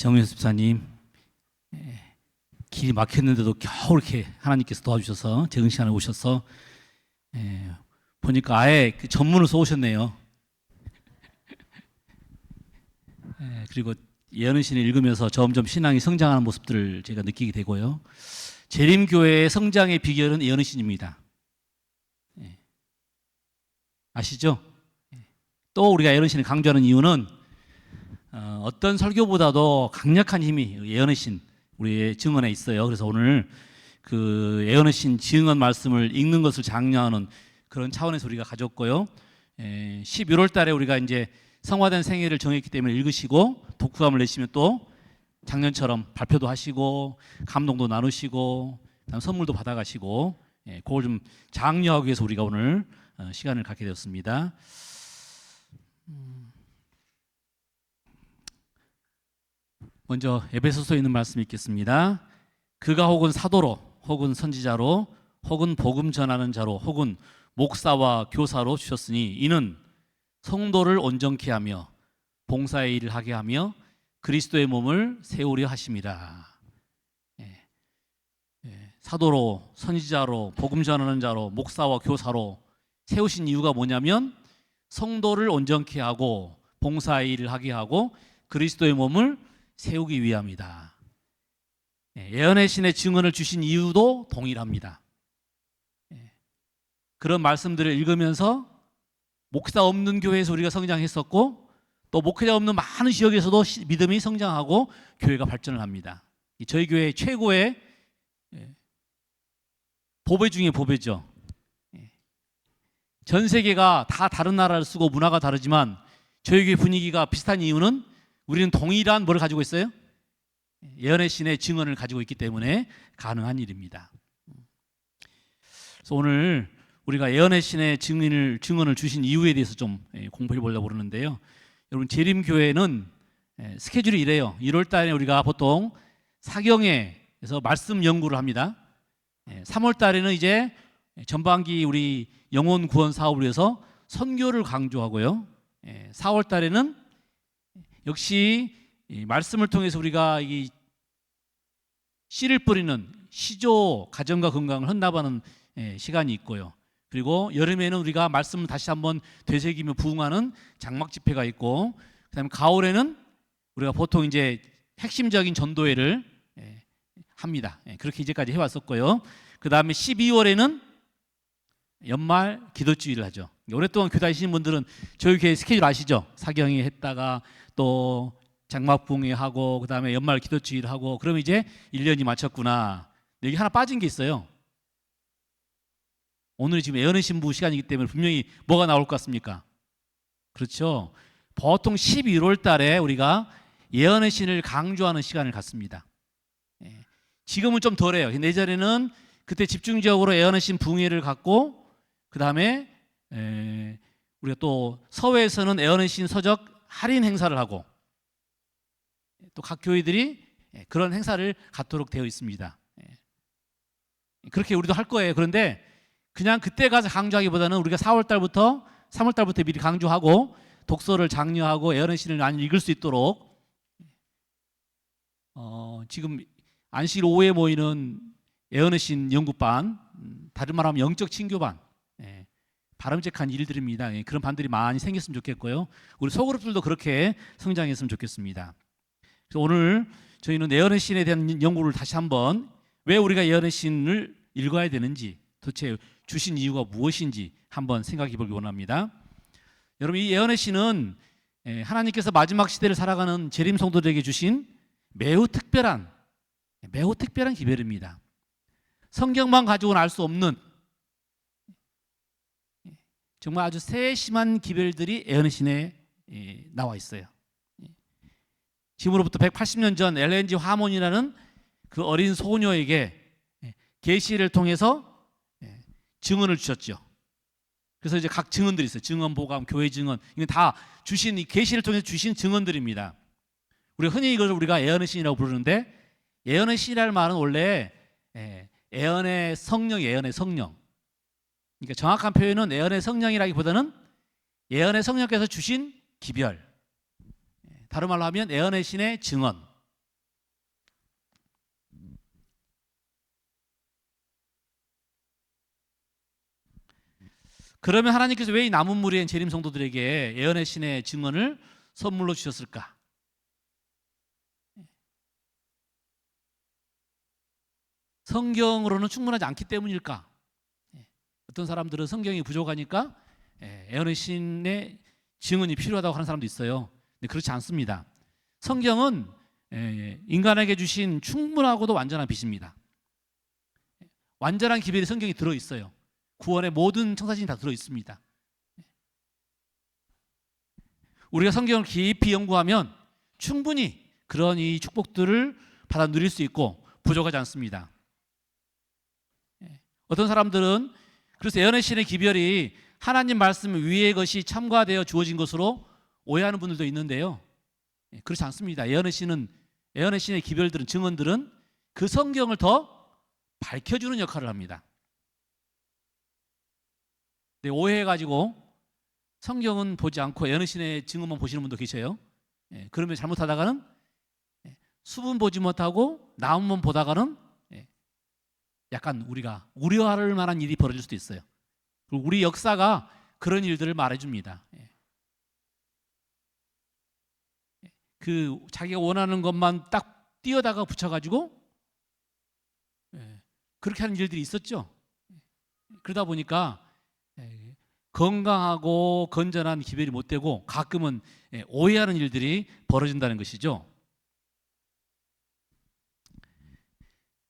정윤 집사님, 길이 막혔는데도 겨우 이렇게 하나님께서 도와주셔서 적은 시간에 오셔서 보니까 아예 그 전문을 써오셨네요. 그리고 예언신을 읽으면서 점점 신앙이 성장하는 모습들을 제가 느끼게 되고요. 재림교회의 성장의 비결은 예언신입니다. 아시죠? 또 우리가 예언신을 강조하는 이유는 어떤 설교보다도 강력한 힘이 예언의 신, 우리의 증언에 있어요. 그래서 오늘 그 예언의 신 증언 말씀을 읽는 것을 장려하는 그런 차원에서 우리가 가졌고요. 11월 달에 우리가 이제 성화된 생애를 정했기 때문에 읽으시고 독후감을 내시면 또 작년처럼 발표도 하시고 감동도 나누시고 그다음 선물도 받아가시고 그걸 좀 장려하기 위해서 우리가 오늘 시간을 갖게 되었습니다. 먼저 에베소서에 있는 말씀 읽겠습니다. 그가 혹은 사도로 혹은 선지자로 혹은 복음 전하는 자로 혹은 목사와 교사로 주셨으니 이는 성도를 온전케 하며 봉사의 일을 하게 하며 그리스도의 몸을 세우려 하심이라. 사도로 선지자로 복음 전하는 자로 목사와 교사로 세우신 이유가 뭐냐면 성도를 온전케 하고 봉사의 일을 하게 하고 그리스도의 몸을 세우기 위함이다. 예언의 신의 증언을 주신 이유도 동일합니다. 그런 말씀들을 읽으면서 목사 없는 교회에서 우리가 성장했었고 또 목회자 없는 많은 지역에서도 믿음이 성장하고 교회가 발전을 합니다. 저희 교회 최고의 보배 중에 보배죠. 전 세계가 다 다른 나라를 쓰고 문화가 다르지만 저희 교회 분위기가 비슷한 이유는 우리는 동일한 뭘 가지고 있어요? 예언의 신의 증언을 가지고 있기 때문에 가능한 일입니다. 그래서 오늘 우리가 예언의 신의 증언을 주신 이유에 대해서 좀 공부해 보려고 그러는데요. 여러분 재림교회는 스케줄이 이래요. 1월 달에 우리가 보통 사경회에서 말씀 연구를 합니다. 3월 달에는 이제 전반기 우리 영혼 구원 사업을 위해서 선교를 강조하고요. 4월 달에는 역시 말씀을 통해서 우리가 이 씨를 뿌리는 시조 가정과 건강을 헌납하는 시간이 있고요. 그리고 여름에는 우리가 말씀을 다시 한번 되새기며 부흥하는 장막 집회가 있고, 그다음에 가을에는 우리가 보통 이제 핵심적인 전도회를 합니다. 그렇게 이제까지 해왔었고요. 그다음에 12월에는 연말 기도주의를 하죠. 오랫동안 교회 다니시는 분들은 저희 교회 스케줄 아시죠? 사경회 했다가 또 장막 부흥회 하고 그다음에 연말 기도주의를 하고 그러면 이제 1년이 마쳤구나. 여기 하나 빠진 게 있어요. 오늘이 지금 예언의 신부 시간이기 때문에 분명히 뭐가 나올 것 같습니까? 그렇죠. 보통 11월 달에 우리가 예언의 신을 강조하는 시간을 갖습니다. 지금은 좀 덜해요. 예전에는 그때 집중적으로 예언의 신 부흥회를 갖고 그 다음에 우리가 또 서회에서는 예언의 신 서적 할인 행사를 하고 또 각 교회들이 그런 행사를 갖도록 되어 있습니다. 그렇게 우리도 할 거예요. 그런데 그냥 그때 가서 강조하기보다는 우리가 4월 달부터 3월 달부터 미리 강조하고 독서를 장려하고 예언의 신을 많이 읽을 수 있도록 지금 안식일 오후에 모이는 예언의 신 연구반, 다른 말하면 영적 친교반, 바람직한 일들입니다. 그런 반들이 많이 생겼으면 좋겠고요. 우리 소그룹들도 그렇게 성장했으면 좋겠습니다. 그래서 오늘 저희는 예언의 신에 대한 연구를 다시 한번 왜 우리가 예언의 신을 읽어야 되는지 도대체 주신 이유가 무엇인지 한번 생각해 보기 원합니다. 여러분 이 예언의 신은 하나님께서 마지막 시대를 살아가는 재림 성도들에게 주신 매우 특별한 기별입니다. 성경만 가지고는 알 수 없는 정말 아주 세심한 기별들이 예언의 신에 나와 있어요. 지금으로부터 180년 전 엘렌지 화몬이라는 그 어린 소녀에게 계시를 통해서 증언을 주셨죠. 그래서 이제 각 증언들이 있어요. 증언, 보감, 교회 증언. 이건 다 주신 이 계시를 통해서 주신 증언들입니다. 우리가 흔히 이걸 우리가 예언의 신이라고 부르는데 예언의 신이라는 말은 원래 예언의 성령. 그러니까 정확한 표현은 예언의 성령이라기보다는 예언의 성령께서 주신 기별. 다른 말로 하면 예언의 신의 증언. 그러면 하나님께서 왜 이 남은 무리의 재림 성도들에게 예언의 신의 증언을 선물로 주셨을까? 성경으로는 충분하지 않기 때문일까? 어떤 사람들은 성경이 부족하니까 예언의 신의 증언이 필요하다고 하는 사람도 있어요. 근데 그렇지 않습니다. 성경은 인간에게 주신 충분하고도 완전한 빛입니다. 완전한 기별이 성경에 들어있어요. 구원의 모든 청사진이 다 들어있습니다. 우리가 성경을 깊이 연구하면 충분히 그런 이 축복들을 받아 누릴 수 있고 부족하지 않습니다. 어떤 사람들은 그래서 예언의 신의 기별이 하나님 말씀 위의 것이 첨가되어 주어진 것으로 오해하는 분들도 있는데요. 그렇지 않습니다. 예언의 신의 기별들은, 증언들은 그 성경을 더 밝혀주는 역할을 합니다. 네, 오해해가지고 성경은 보지 않고 예언의 신의 증언만 보시는 분도 계셔요. 그러면 잘못하다가는 수분 보지 못하고 나무만 보다가는 약간 우리가 우려할 만한 일이 벌어질 수도 있어요. 그리고 우리 역사가 그런 일들을 말해줍니다. 그 자기가 원하는 것만 딱 띄어다가 붙여가지고 그렇게 하는 일들이 있었죠. 그러다 보니까 건강하고 건전한 기별이 못 되고 가끔은 오해하는 일들이 벌어진다는 것이죠.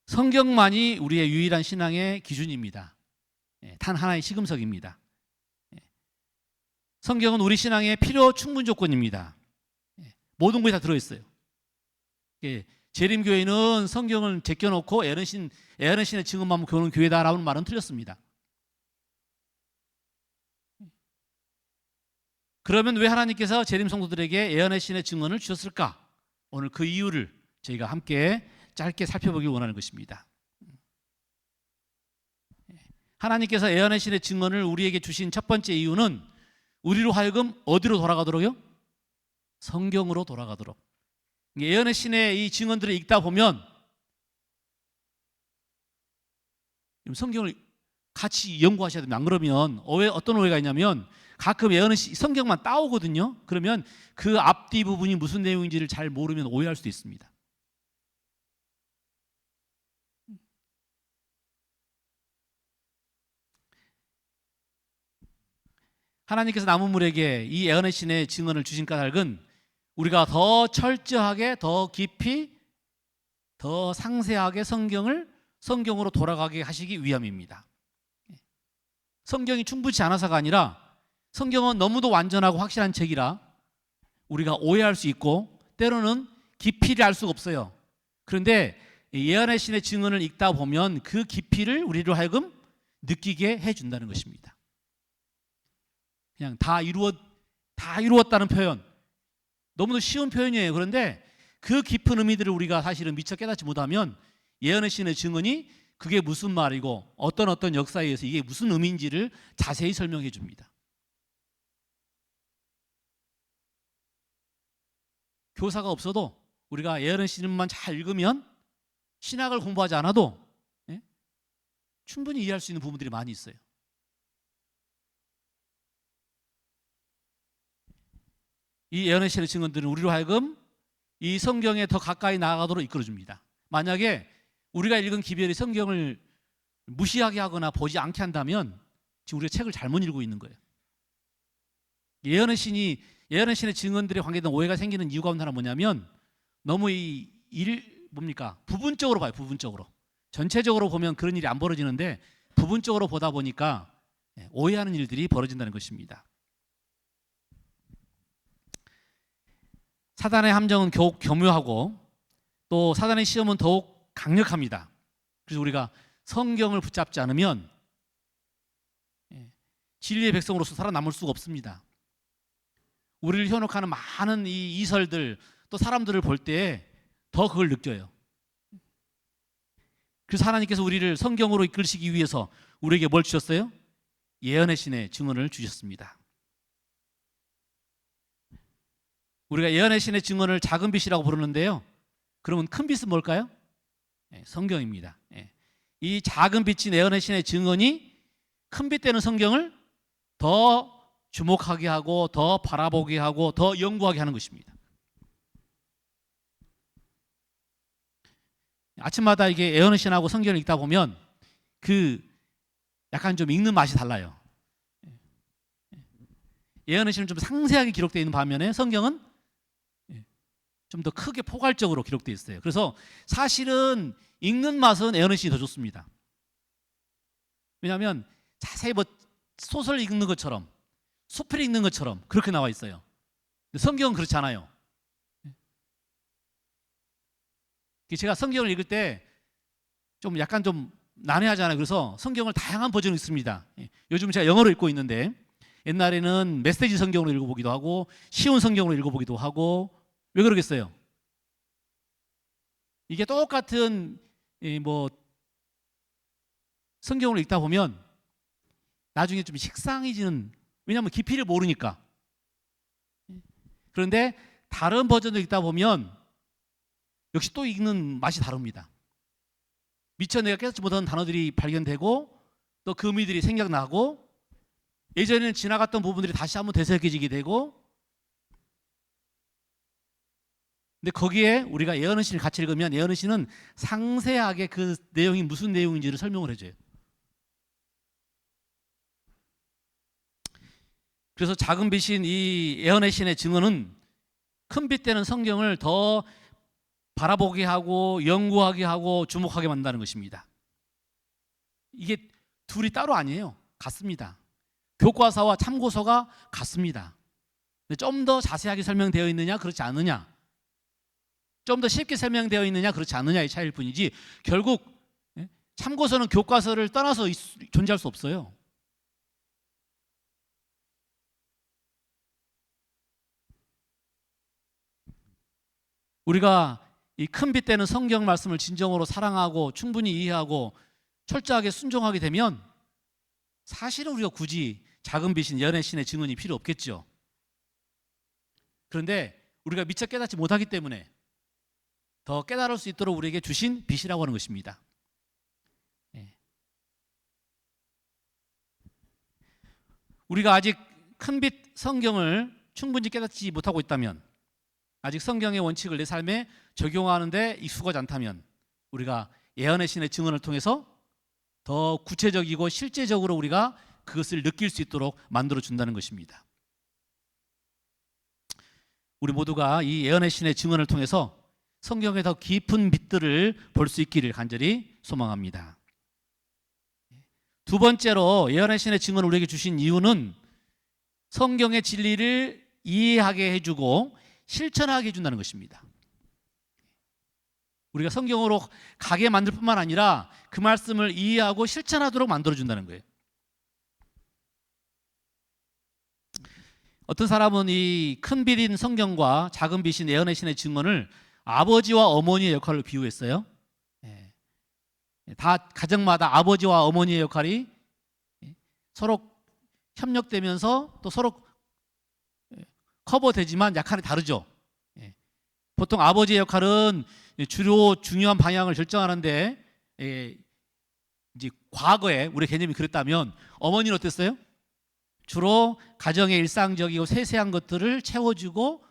성경만이 우리의 유일한 신앙의 기준입니다. 단 하나의 시금석입니다. 성경은 우리 신앙의 필요 충분 조건입니다. 모든 것이 다 들어있어요. 재림교회는 성경을 제껴놓고 예언의 신의 증언만 교는 교회다라는 말은 틀렸습니다. 그러면 왜 하나님께서 재림 성도들에게 예언의 신의 증언을 주셨을까? 오늘 그 이유를 저희가 함께 짧게 살펴보기 원하는 것입니다. 하나님께서 예언의 신의 증언을 우리에게 주신 첫 번째 이유는 우리로 하여금 어디로 돌아가도록요? 성경으로 돌아가도록. 예언의 신의 이 증언들을 읽다 보면 성경을 같이 연구하셔야 됩니다. 안 그러면 어떤 오해가 있냐면 가끔 예언의 성경만 따오거든요. 그러면 그 앞뒤 부분이 무슨 내용인지를 잘 모르면 오해할 수도 있습니다. 하나님께서 남은 물에게 이 예언의 신의 증언을 주신 까닭은 우리가 더 철저하게, 더 깊이, 더 상세하게 성경으로 돌아가게 하시기 위함입니다. 성경이 충분치 않아서가 아니라 성경은 너무도 완전하고 확실한 책이라 우리가 오해할 수 있고 때로는 깊이를 알 수가 없어요. 그런데 예언의 신의 증언을 읽다 보면 그 깊이를 우리로 하여금 느끼게 해준다는 것입니다. 그냥 다 이루었다는 표현, 너무도 쉬운 표현이에요. 그런데 그 깊은 의미들을 우리가 사실은 미처 깨닫지 못하면 예언의 신의 증언이 그게 무슨 말이고 어떤 역사에 의해서 이게 무슨 의미인지를 자세히 설명해 줍니다. 교사가 없어도 우리가 예언의 신문만 잘 읽으면 신학을 공부하지 않아도 충분히 이해할 수 있는 부분들이 많이 있어요. 이 예언의 신의 증언들은 우리로 하여금 이 성경에 더 가까이 나아가도록 이끌어줍니다. 만약에 우리가 읽은 기별이 성경을 무시하게 하거나 보지 않게 한다면 지금 우리가 책을 잘못 읽고 있는 거예요. 예언의 신의 증언들에 관계된 오해가 생기는 이유가 하나 뭐냐면 너무 부분적으로 봐요. 부분적으로. 전체적으로 보면 그런 일이 안 벌어지는데 부분적으로 보다 보니까 오해하는 일들이 벌어진다는 것입니다. 사단의 함정은 더욱 교묘하고 또 사단의 시험은 더욱 강력합니다. 그래서 우리가 성경을 붙잡지 않으면 진리의 백성으로서 살아남을 수가 없습니다. 우리를 현혹하는 많은 이 이설들 또 사람들을 볼 때 더 그걸 느껴요. 그래서 하나님께서 우리를 성경으로 이끌시기 위해서 우리에게 뭘 주셨어요? 예언의 신의 증언을 주셨습니다. 우리가 예언의 신의 증언을 작은 빛이라고 부르는데요. 그러면 큰 빛은 뭘까요? 성경입니다. 이 작은 빛인 예언의 신의 증언이 큰 빛 되는 성경을 더 주목하게 하고 더 바라보게 하고 더 연구하게 하는 것입니다. 아침마다 이게 예언의 신하고 성경을 읽다 보면 그 약간 좀 읽는 맛이 달라요. 예언의 신은 좀 상세하게 기록되어 있는 반면에 성경은 좀 더 크게 포괄적으로 기록되어 있어요. 그래서 사실은 읽는 맛은 예언의 신이 더 좋습니다. 왜냐하면 자세히 뭐 소설 읽는 것처럼 수필 읽는 것처럼 그렇게 나와 있어요. 근데 성경은 그렇지 않아요. 제가 성경을 읽을 때 좀 약간 좀 난해하잖아요. 그래서 성경을 다양한 버전이 있습니다. 요즘 제가 영어로 읽고 있는데 옛날에는 메시지 성경으로 읽어보기도 하고 쉬운 성경으로 읽어보기도 하고. 왜 그러겠어요? 이게 똑같은 뭐 성경을 읽다 보면 나중에 좀 식상해지는, 왜냐하면 깊이를 모르니까. 그런데 다른 버전을 읽다 보면 역시 또 읽는 맛이 다릅니다. 미처 내가 깨닫지 못한 단어들이 발견되고 또 그 의미들이 생각나고 예전에는 지나갔던 부분들이 다시 한번 되새겨지게 되고. 근데 거기에 우리가 예언의 신을 같이 읽으면 예언의 신은 상세하게 그 내용이 무슨 내용인지를 설명을 해줘요. 그래서 작은 빛인 이 예언의 신의 증언은 큰 빛 되는 성경을 더 바라보게 하고 연구하게 하고 주목하게 만든다는 것입니다. 이게 둘이 따로 아니에요. 같습니다. 교과서와 참고서가 같습니다. 좀 더 자세하게 설명되어 있느냐 그렇지 않느냐, 좀 더 쉽게 설명되어 있느냐 그렇지 않느냐의 차이일 뿐이지 결국 참고서는 교과서를 떠나서 존재할 수 없어요. 우리가 이 큰 빛 되는 성경 말씀을 진정으로 사랑하고 충분히 이해하고 철저하게 순종하게 되면 사실은 우리가 굳이 작은 빛인 예언의 신의 증언이 필요 없겠죠. 그런데 우리가 미처 깨닫지 못하기 때문에 더 깨달을 수 있도록 우리에게 주신 빛이라고 하는 것입니다. 우리가 아직 큰 빛 성경을 충분히 깨닫지 못하고 있다면, 아직 성경의 원칙을 내 삶에 적용하는데 익숙하지 않다면 우리가 예언의 신의 증언을 통해서 더 구체적이고 실제적으로 우리가 그것을 느낄 수 있도록 만들어준다는 것입니다. 우리 모두가 이 예언의 신의 증언을 통해서 성경의 더 깊은 빛들을 볼 수 있기를 간절히 소망합니다. 두 번째로 예언의 신의 증언을 우리에게 주신 이유는 성경의 진리를 이해하게 해주고 실천하게 해준다는 것입니다. 우리가 성경으로 가게 만들 뿐만 아니라 그 말씀을 이해하고 실천하도록 만들어준다는 거예요. 어떤 사람은 이 큰 빛인 성경과 작은 빛인 예언의 신의 증언을 아버지와 어머니의 역할로 비유했어요. 다 가정마다 아버지와 어머니의 역할이 서로 협력되면서 또 서로 커버되지만 약간이 다르죠. 보통 아버지의 역할은 주로 중요한 방향을 결정하는데 이제 과거에 우리 개념이 그랬다면 어머니는 어땠어요? 주로 가정의 일상적이고 세세한 것들을 채워주고,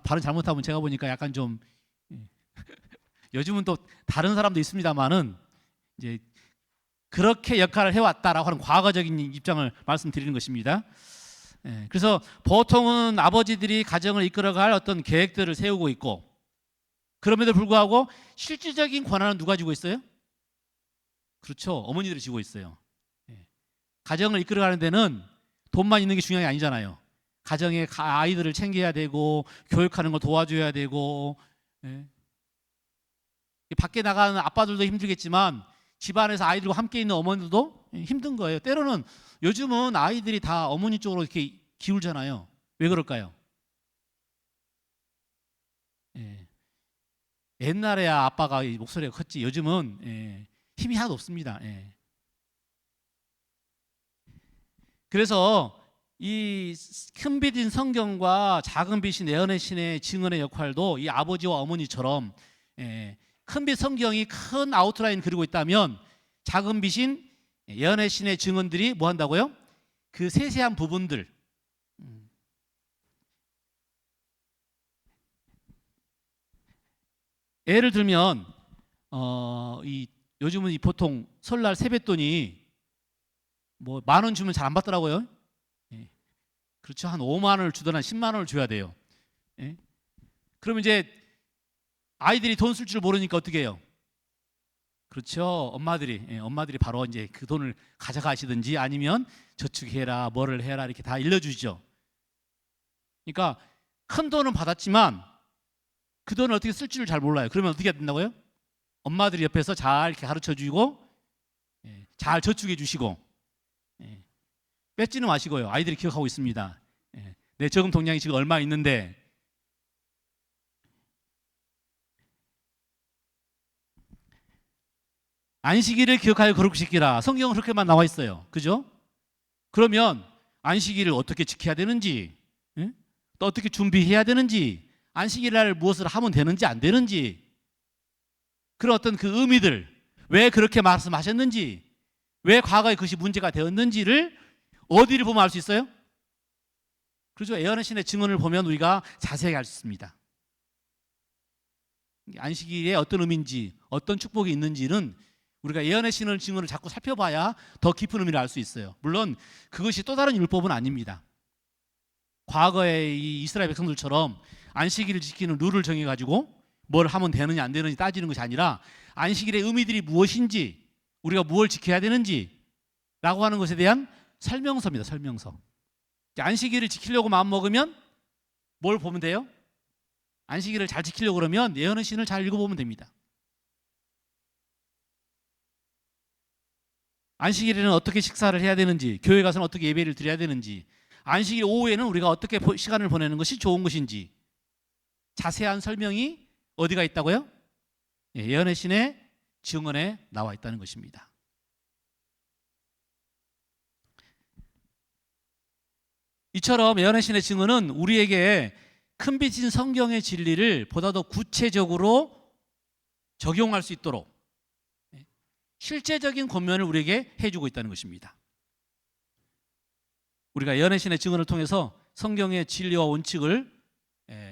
발음 잘못하면 제가 보니까 약간 좀 요즘은 또 다른 사람도 있습니다만은 이제 그렇게 역할을 해왔다라고 하는 과거적인 입장을 말씀드리는 것입니다. 그래서 보통은 아버지들이 가정을 이끌어갈 어떤 계획들을 세우고 있고, 그럼에도 불구하고 실질적인 권한은 누가 지고 있어요? 그렇죠, 어머니들이 지고 있어요. 가정을 이끌어가는 데는 돈만 있는 게 중요한 게 아니잖아요. 가정의 아이들을 챙겨야 되고 교육하는 걸 도와줘야 되고, 밖에 나가는 아빠들도 힘들겠지만 집안에서 아이들과 함께 있는 어머니들도 힘든 거예요. 때로는 요즘은 아이들이 다 어머니 쪽으로 이렇게 기울잖아요. 왜 그럴까요? 옛날에야 아빠가 목소리가 컸지 요즘은 힘이 하나도 없습니다. 그래서 이 큰 빛인 성경과 작은 빛인 예언의 신의 증언의 역할도 이 아버지와 어머니처럼 큰 빛 성경이 큰 아웃라인 그리고 있다면 작은 빛인 예언의 신의 증언들이 뭐 한다고요? 그 세세한 부분들, 예를 들면 요즘은 보통 설날 세뱃돈이 뭐 10,000원 주면 잘 안 받더라고요. 예. 그렇죠. 한 5만 원을 주든 한 10만 원을 줘야 돼요. 예. 그러면 이제 아이들이 돈 쓸 줄 모르니까 어떻게 해요? 그렇죠. 엄마들이 바로 이제 그 돈을 가져가시든지 아니면 저축해라, 뭐를 해라 이렇게 다 일러주시죠. 그러니까 큰 돈은 받았지만 그 돈을 어떻게 쓸 줄 잘 몰라요. 그러면 어떻게 해야 된다고요? 엄마들이 옆에서 잘 이렇게 가르쳐 주고 잘 저축해 주시고 뺏지는 마시고요. 아이들이 기억하고 있습니다. 내 저금 통장이 지금 얼마 있는데 안식일을 기억하여 거룩 지키라. 성경은 그렇게만 나와 있어요. 그죠? 그러면 안식일을 어떻게 지켜야 되는지, 또 어떻게 준비해야 되는지, 안식일 날 무엇을 하면 되는지 안 되는지, 그런 어떤 그 의미들, 왜 그렇게 말씀하셨는지, 왜 과거에 그것이 문제가 되었는지를 어디를 보면 알 수 있어요? 그렇죠. 예언의 신의 증언을 보면 우리가 자세하게 알 수 있습니다. 안식일에 어떤 의미인지, 어떤 축복이 있는지는 우리가 예언의 신의 증언을 자꾸 살펴봐야 더 깊은 의미를 알 수 있어요. 물론 그것이 또 다른 율법은 아닙니다. 과거의 이 이스라엘 백성들처럼 안식일을 지키는 룰을 정해가지고 뭘 하면 되느냐 안 되느냐 따지는 것이 아니라 안식일의 의미들이 무엇인지, 우리가 무엇을 지켜야 되는지 라고 하는 것에 대한 설명서입니다. 설명서. 안식일을 지키려고 마음먹으면 뭘 보면 돼요? 안식일을 잘 지키려고 그러면 예언의 신을 잘 읽어보면 됩니다. 안식일에는 어떻게 식사를 해야 되는지, 교회 가서는 어떻게 예배를 드려야 되는지, 안식일 오후에는 우리가 어떻게 시간을 보내는 것이 좋은 것인지 자세한 설명이 어디가 있다고요? 예언의 신의 증언에 나와 있다는 것입니다. 이처럼 예언의 신의 증언은 우리에게 큰 빛인 성경의 진리를 보다 더 구체적으로 적용할 수 있도록 실제적인 권면을 우리에게 해주고 있다는 것입니다. 우리가 예언의 신의 증언을 통해서 성경의 진리와 원칙을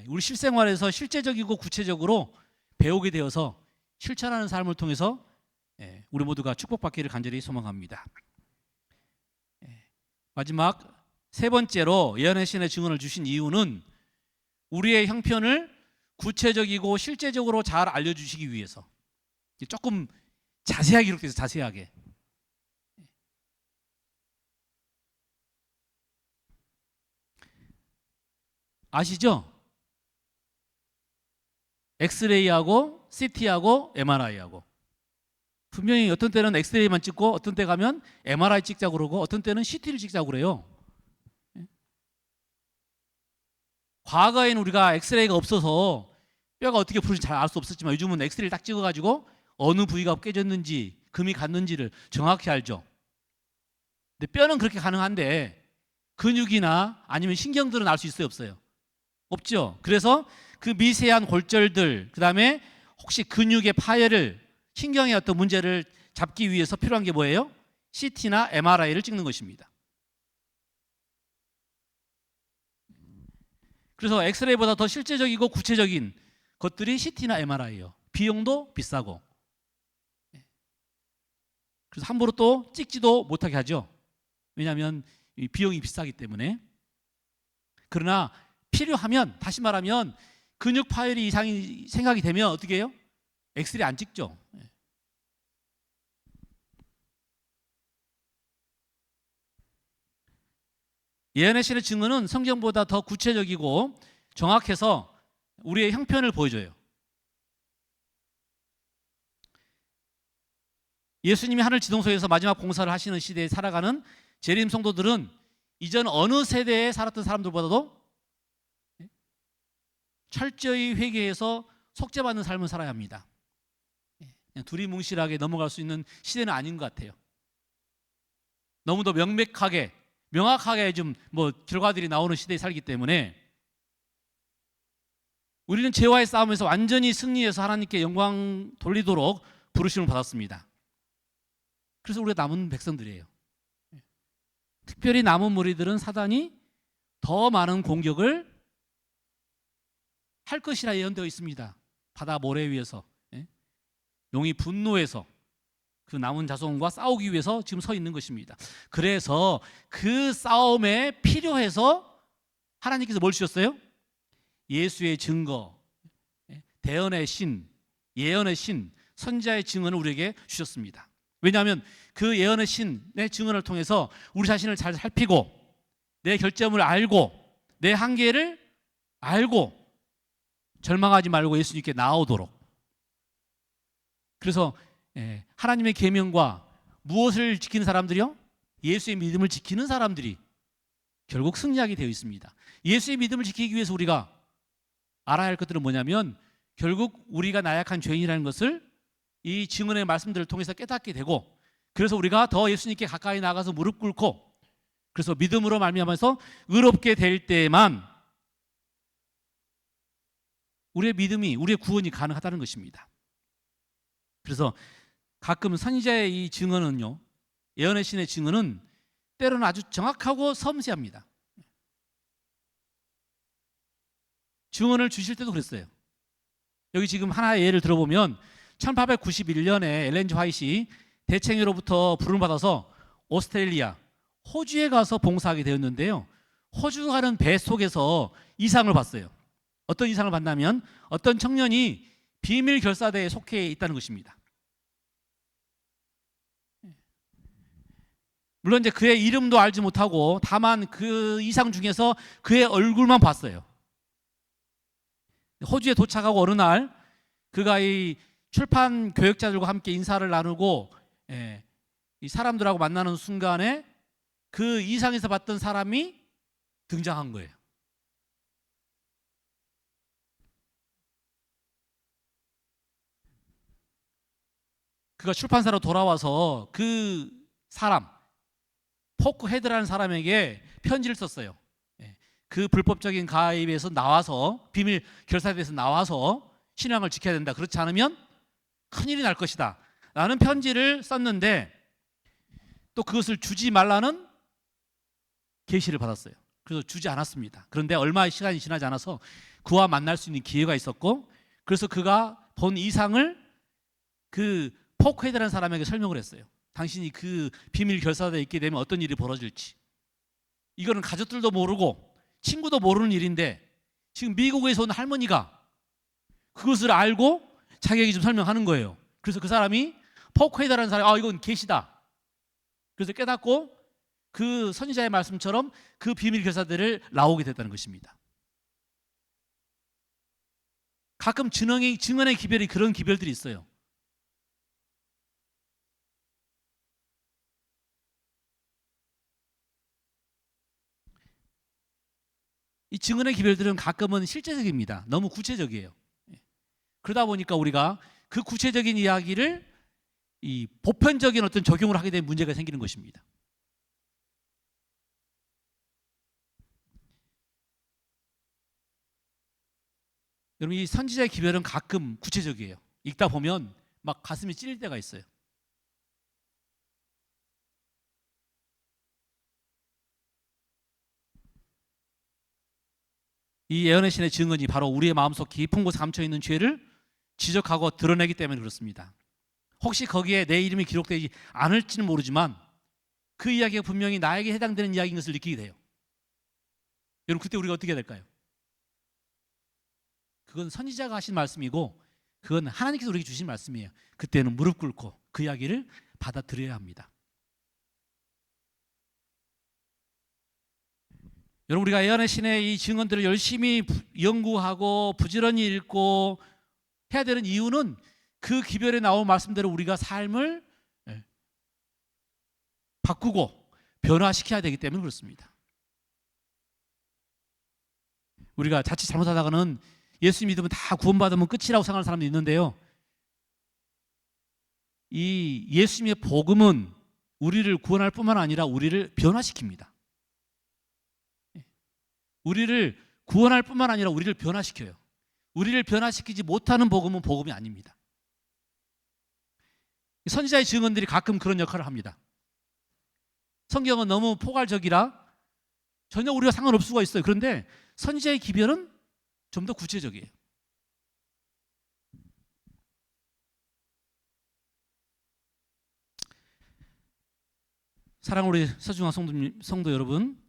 우리 실생활에서 실제적이고 구체적으로 배우게 되어서 실천하는 삶을 통해서 우리 모두가 축복받기를 간절히 소망합니다. 마지막 세 번째로 예언의 신의 증언을 주신 이유는 우리의 형편을 구체적이고 실제적으로 잘 알려주시기 위해서, 조금 자세하게 기록돼서 자세하게. 아시죠? 엑스레이하고 CT하고 MRI하고 분명히 어떤 때는 엑스레이만 찍고 어떤 때 가면 MRI 찍자고 그러고 어떤 때는 CT를 찍자고 그래요. 과거에는 우리가 엑스레이가 없어서 뼈가 어떻게 부러진지 잘 알 수 없었지만 요즘은 엑스레이를 딱 찍어가지고 어느 부위가 깨졌는지 금이 갔는지를 정확히 알죠. 근데 뼈는 그렇게 가능한데 근육이나 아니면 신경들은 알 수 있어요, 없어요? 없죠. 그래서 그 미세한 골절들, 그 다음에 혹시 근육의 파열을, 신경의 어떤 문제를 잡기 위해서 필요한 게 뭐예요? CT나 MRI를 찍는 것입니다. 그래서 엑스레이보다 더 실제적이고 구체적인 것들이 CT나 MRI예요. 비용도 비싸고. 그래서 함부로 또 찍지도 못하게 하죠. 왜냐하면 비용이 비싸기 때문에. 그러나 필요하면, 다시 말하면 근육 파열이 이상이 생각이 되면 어떻게 해요? 엑스레이 안 찍죠. 예언의 신의 증언은 성경보다 더 구체적이고 정확해서 우리의 형편을 보여줘요. 예수님이 하늘 지동소에서 마지막 공사를 하시는 시대에 살아가는 재림 성도들은 이전 어느 세대에 살았던 사람들보다도 철저히 회개해서 속죄받는 삶을 살아야 합니다. 그냥 두리뭉실하게 넘어갈 수 있는 시대는 아닌 것 같아요. 너무 더 명확하게 좀 결과들이 나오는 시대에 살기 때문에 우리는 죄와의 싸움에서 완전히 승리해서 하나님께 영광 돌리도록 부르심을 받았습니다. 그래서 우리가 남은 백성들이에요. 특별히 남은 무리들은 사단이 더 많은 공격을 할 것이라 예언되어 있습니다. 바다 모래 위에서, 용이 분노해서 그 남은 자손과 싸우기 위해서 지금 서 있는 것입니다. 그래서 그 싸움에 필요해서 하나님께서 뭘 주셨어요? 예수의 증거, 대언의 신, 예언의 신, 선지자의 증언을 우리에게 주셨습니다. 왜냐하면 그 예언의 신의 증언을 통해서 우리 자신을 잘 살피고 내 결점을 알고 내 한계를 알고 절망하지 말고 예수님께 나오도록. 그래서 하나님의 계명과 무엇을 지키는 사람들이요? 예수의 믿음을 지키는 사람들이 결국 승리하게 되어 있습니다. 예수의 믿음을 지키기 위해서 우리가 알아야 할 것들은 뭐냐면 결국 우리가 나약한 죄인이라는 것을 이 증언의 말씀들을 통해서 깨닫게 되고, 그래서 우리가 더 예수님께 가까이 나가서 무릎 꿇고, 그래서 믿음으로 말미암아서 의롭게 될 때만 우리의 믿음이, 우리의 구원이 가능하다는 것입니다. 그래서 가끔 선지자의 이 증언은요, 예언의 신의 증언은 때로는 아주 정확하고 섬세합니다. 증언을 주실 때도 그랬어요. 여기 지금 하나의 예를 들어보면 1891년에 엘렌 G 화이트이 대책회로부터 부름을 받아서 오스트레일리아, 호주에 가서 봉사하게 되었는데요. 호주 가는 배 속에서 이상을 봤어요. 어떤 이상을 봤냐면 어떤 청년이 비밀 결사대에 속해 있다는 것입니다. 물론 이제 그의 이름도 알지 못하고 다만 그 이상 중에서 그의 얼굴만 봤어요. 호주에 도착하고 어느 날 그가 이 출판 교역자들과 함께 인사를 나누고 이 사람들하고 만나는 순간에 그 이상에서 봤던 사람이 등장한 거예요. 그가 출판사로 돌아와서 그 사람, 포크 헤드라는 사람에게 편지를 썼어요. 그 불법적인 가입에서 나와서, 비밀 결사대에서 나와서 신앙을 지켜야 된다. 그렇지 않으면 큰일이 날 것이다 라는 편지를 썼는데, 또 그것을 주지 말라는 계시를 받았어요. 그래서 주지 않았습니다. 그런데 얼마의 시간이 지나지 않아서 그와 만날 수 있는 기회가 있었고, 그래서 그가 본 이상을 그 포크헤드라는 사람에게 설명을 했어요. 당신이 그 비밀 결사대에 있게 되면 어떤 일이 벌어질지. 이거는 가족들도 모르고 친구도 모르는 일인데 지금 미국에서 온 할머니가 그것을 알고 자기에게 좀 설명하는 거예요. 그래서 그 사람이, 포크헤드라는 사람이 이건 계시다. 그래서 깨닫고 그 선지자의 말씀처럼 그 비밀 결사대를 나오게 됐다는 것입니다. 가끔 증언의 기별이 그런 기별들이 있어요. 이 증언의 기별들은 가끔은 실제적입니다. 너무 구체적이에요. 그러다 보니까 우리가 그 구체적인 이야기를 이 보편적인 어떤 적용을 하게 되면 문제가 생기는 것입니다. 여러분, 이 선지자의 기별은 가끔 구체적이에요. 읽다 보면 막 가슴이 찔릴 때가 있어요. 이 예언의 신의 증언이 바로 우리의 마음속 깊은 곳에 감춰있는 죄를 지적하고 드러내기 때문에 그렇습니다. 혹시 거기에 내 이름이 기록되지 않을지는 모르지만 그 이야기가 분명히 나에게 해당되는 이야기인 것을 느끼게 돼요. 여러분, 그때 우리가 어떻게 해야 될까요? 그건 선지자가 하신 말씀이고 그건 하나님께서 우리에게 주신 말씀이에요. 그때는 무릎 꿇고 그 이야기를 받아들여야 합니다. 여러분, 우리가 예언의 신의 이 증언들을 열심히 연구하고 부지런히 읽고 해야 되는 이유는 그 기별에 나온 말씀대로 우리가 삶을 바꾸고 변화시켜야 되기 때문에 그렇습니다. 우리가 자칫 잘못하다가는 예수 믿으면 다 구원받으면 끝이라고 생각하는 사람도 있는데요. 이 예수님의 복음은 우리를 구원할 뿐만 아니라 우리를 변화시킵니다. 우리를 구원할 뿐만 아니라 우리를 변화시켜요. 우리를 변화시키지 못하는 복음은 복음이 아닙니다. 선지자의 증언들이 가끔 그런 역할을 합니다. 성경은 너무 포괄적이라 전혀 우리가 상관없을 수가 있어요. 그런데 선지자의 기별은 좀 더 구체적이에요. 사랑하는 우리 서중한 성도 여러분,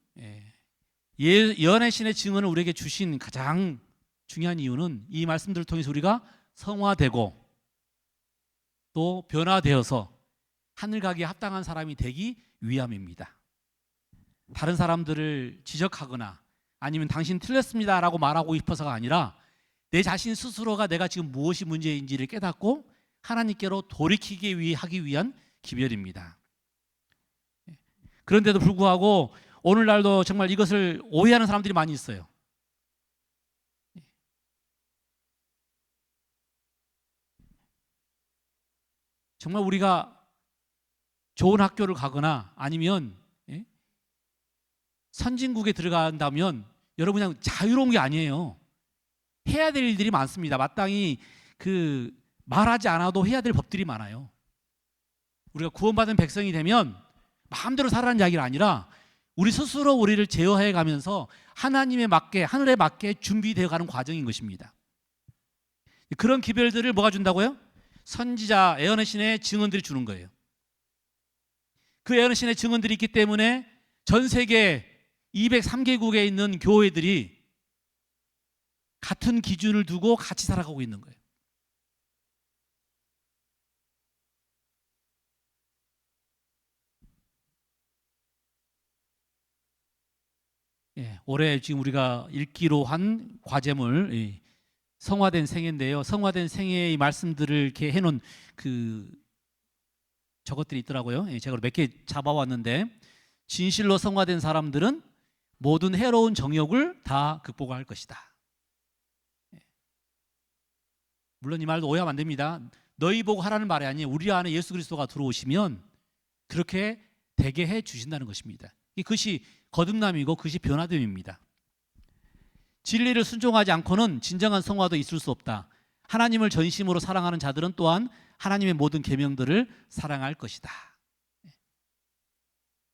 예언의 신의 증언을 우리에게 주신 가장 중요한 이유는 이 말씀들을 통해서 우리가 성화되고 또 변화되어서 하늘 가기에 합당한 사람이 되기 위함입니다. 다른 사람들을 지적하거나 아니면 당신 틀렸습니다라고 말하고 싶어서가 아니라 내 자신 스스로가 내가 지금 무엇이 문제인지를 깨닫고 하나님께로 돌이키기 하기 위한 기별입니다. 그런데도 불구하고 오늘날도 정말 이것을 오해하는 사람들이 많이 있어요. 정말 우리가 좋은 학교를 가거나 아니면 선진국에 들어간다면 여러분 그냥 자유로운 게 아니에요. 해야 될 일들이 많습니다. 마땅히 말하지 않아도 해야 될 법들이 많아요. 우리가 구원받은 백성이 되면 마음대로 살아라는 이야기가 아니라 우리 스스로 우리를 제어해 가면서 하나님에 맞게, 하늘에 맞게 준비되어 가는 과정인 것입니다. 그런 기별들을 뭐가 준다고요? 선지자, 예언의 신의 증언들이 주는 거예요. 그 예언의 신의 증언들이 있기 때문에 전 세계 203개국에 있는 교회들이 같은 기준을 두고 같이 살아가고 있는 거예요. 올해 지금 우리가 읽기로 한 과제물 성화된 생애인데요. 성화된 생애의 말씀들을 이렇게 해놓은 저것들이 있더라고요. 제가 몇 개 잡아왔는데, 진실로 성화된 사람들은 모든 해로운 정욕을 다 극복할 것이다. 물론 이 말도 오해하면 안 됩니다. 너희 보고 하라는 말이 아니에요. 우리 안에 예수 그리스도가 들어오시면 그렇게 되게 해 주신다는 것입니다. 그것이 거듭남이고 그것이 변화됨입니다. 진리를 순종하지 않고는 진정한 성화도 있을 수 없다. 하나님을 전심으로 사랑하는 자들은 또한 하나님의 모든 계명들을 사랑할 것이다.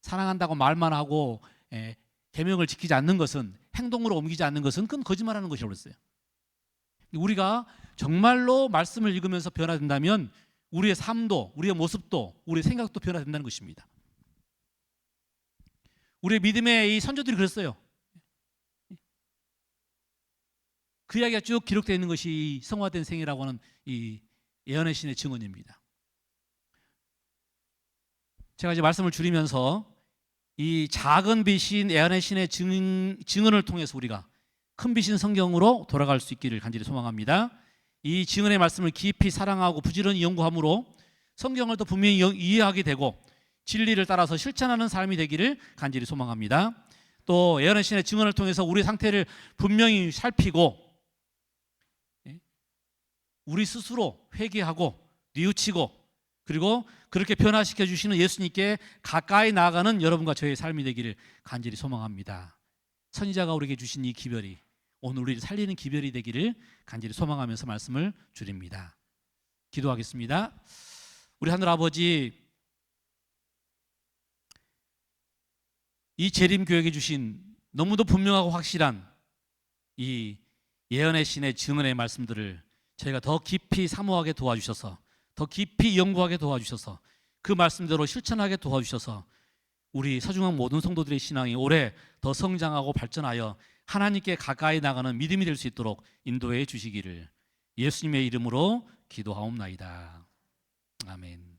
사랑한다고 말만 하고 계명을 지키지 않는 것은, 행동으로 옮기지 않는 것은 그건 거짓말하는 것이라고 그랬어요. 우리가 정말로 말씀을 읽으면서 변화된다면 우리의 삶도, 우리의 모습도, 우리의 생각도 변화된다는 것입니다. 우리의 믿음의 이 선조들이 그랬어요. 그 이야기가 쭉 기록되어 있는 것이 성화된 생이라고 하는 이 예언의 신의 증언입니다. 제가 이제 말씀을 줄이면서 이 작은 빛인 예언의 신의 증언을 통해서 우리가 큰 빛인 성경으로 돌아갈 수 있기를 간절히 소망합니다. 이 증언의 말씀을 깊이 사랑하고 부지런히 연구함으로 성경을 더 분명히 이해하게 되고 진리를 따라서 실천하는 삶이 되기를 간절히 소망합니다. 또 예언의 신의 증언을 통해서 우리 상태를 분명히 살피고 우리 스스로 회개하고 뉘우치고 그리고 그렇게 변화시켜 주시는 예수님께 가까이 나아가는 여러분과 저의 삶이 되기를 간절히 소망합니다. 선지자가 우리에게 주신 이 기별이 오늘 우리를 살리는 기별이 되기를 간절히 소망하면서 말씀을 줄입니다. 기도하겠습니다. 우리 하늘 아버지, 이 재림교회에 주신 너무도 분명하고 확실한 이 예언의 신의 증언의 말씀들을 저희가 더 깊이 사모하게 도와주셔서, 더 깊이 연구하게 도와주셔서, 그 말씀대로 실천하게 도와주셔서 우리 서중한 모든 성도들의 신앙이 올해 더 성장하고 발전하여 하나님께 가까이 나가는 믿음이 될 수 있도록 인도해 주시기를 예수님의 이름으로 기도하옵나이다. 아멘.